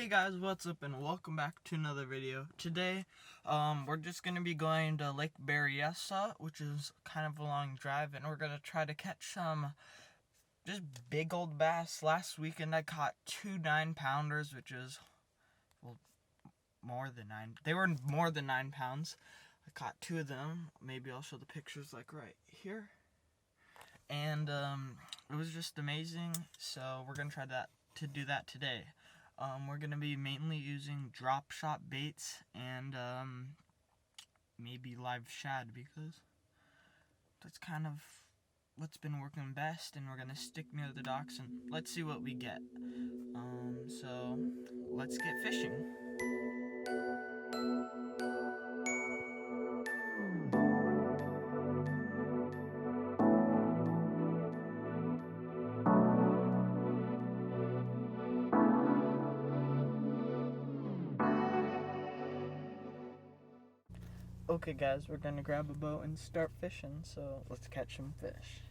Hey guys, what's up and welcome back to another video. Today, we're just going to be going to Lake Berryessa, which is kind of a long drive, and we're going to try to catch some just big old bass. Last weekend I caught 2 9-pounders, which is, well, more than 9. They were more than 9 pounds. I caught 2 of them. Maybe I'll show the pictures like right here. And it was just amazing, so we're going to try to do that today. We're going to be mainly using drop shot baits and maybe live shad, because that's kind of what's been working best, and we're going to stick near the docks and let's see what we get. So let's get fishing. Okay guys, we're gonna grab a boat and start fishing, so let's catch some fish.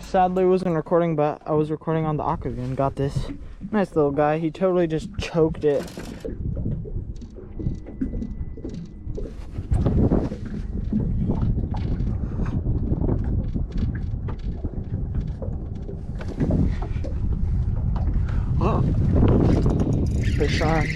Sadly, I wasn't recording, but I was recording on the aqua and got this nice little guy. He totally just choked it. Oh, fish on.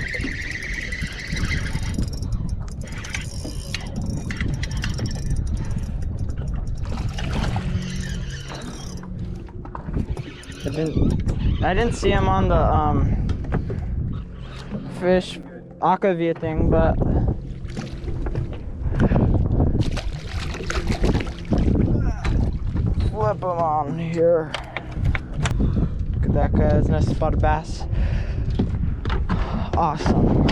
I didn't see him on the fish aquavia thing, but flip him on here. Look at that, guys, nice spotted bass. Awesome.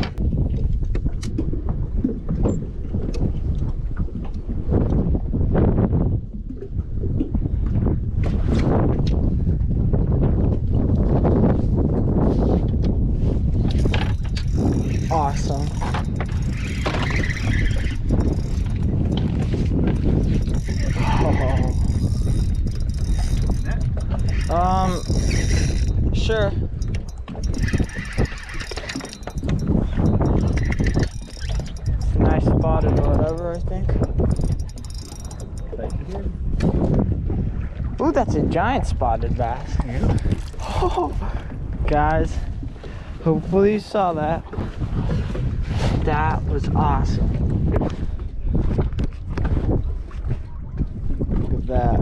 Awesome. Oh. Sure. It's nice spotted or whatever, I think. Ooh, that's a giant spotted bass. Yeah. Oh, guys, hopefully you saw that. That was awesome. Look at that.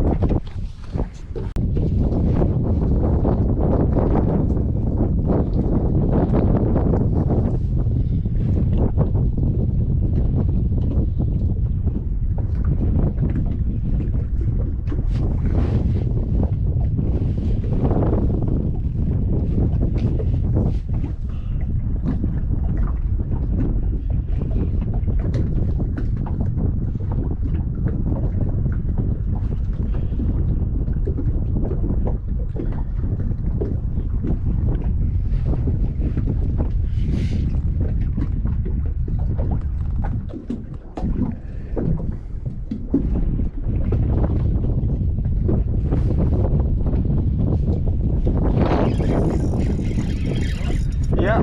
Yeah.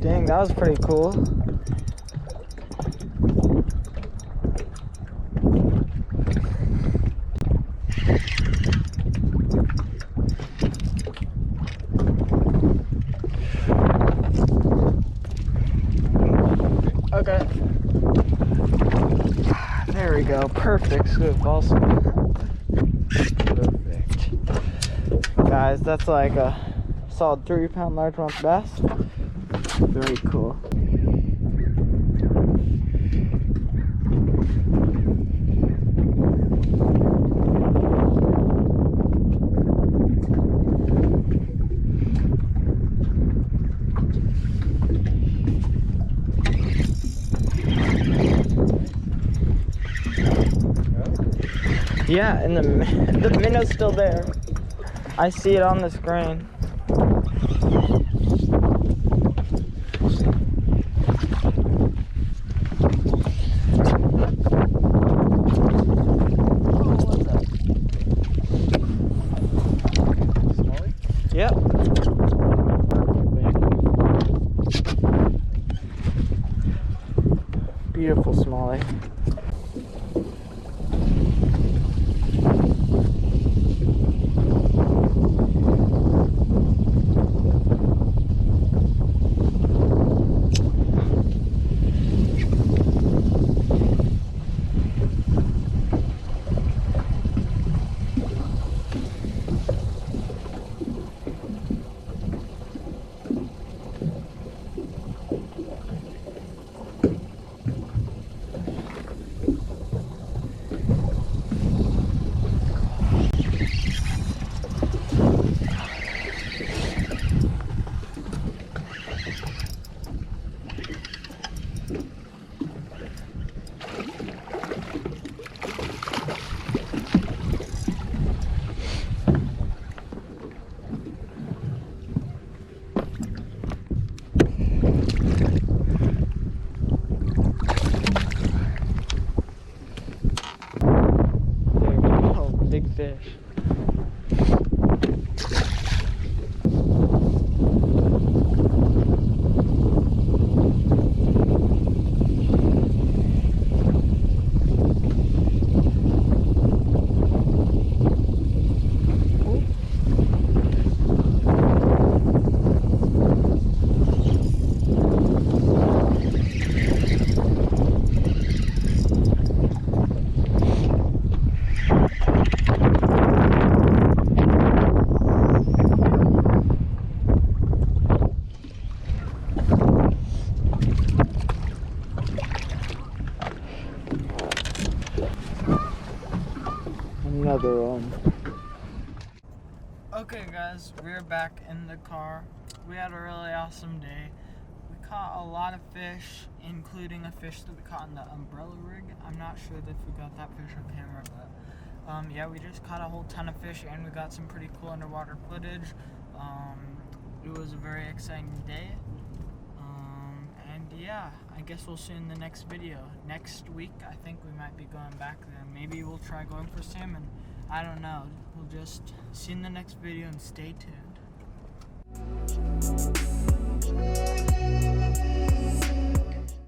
Dang, that was pretty cool. Okay. There we go. Perfect scoop. Awesome. Perfect. Guys, that's like a solid 3-pound largemouth bass. Very cool. Yeah, and the minnow's still there. I see it on the screen. Yep. Beautiful smallie. Big fish. Another one. Okay guys, we're back in the car. We had a really awesome day. We caught a lot of fish, including a fish that we caught in the umbrella rig. I'm not sure if we got that fish on camera, but yeah, we just caught a whole ton of fish and we got some pretty cool underwater footage. It was a very exciting day. And yeah, I guess we'll see you in the next video. Next week, I think we might be going back there. Maybe we'll try going for salmon. I don't know. We'll just see you in the next video and stay tuned.